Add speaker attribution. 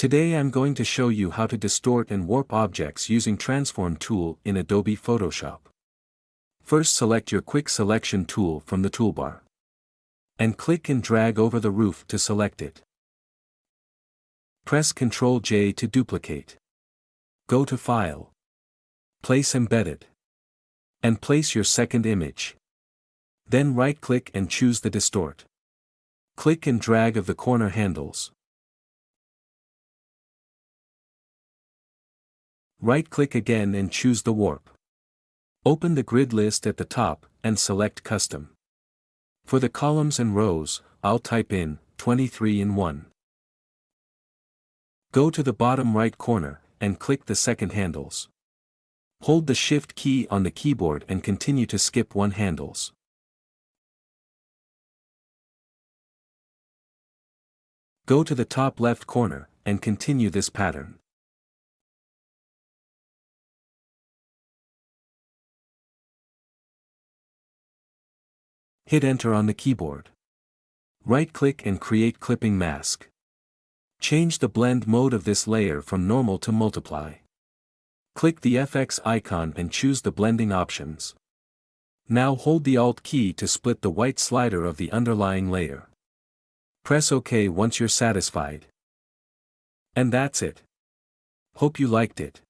Speaker 1: Today I'm going to show you how to distort and warp objects using Transform tool in Adobe Photoshop. First, select your Quick Selection tool from the toolbar. And click and drag over the roof to select it. Press Ctrl J to duplicate. Go to File. Place Embedded. And place your second image. Then right-click and choose the Distort. Click and drag of the corner handles. Right-click again and choose the Warp. Open the grid list at the top and select Custom. For the columns and rows, I'll type in 23 in 1. Go to the bottom right corner and click the second handles. Hold the Shift key on the keyboard and continue to skip one handles. Go to the top left corner and continue this pattern. Hit Enter on the keyboard. Right-click and create clipping mask. Change the blend mode of this layer from normal to multiply. Click the FX icon and choose the blending options. Now hold the Alt key to split the white slider of the underlying layer. Press OK once you're satisfied. And that's it. Hope you liked it.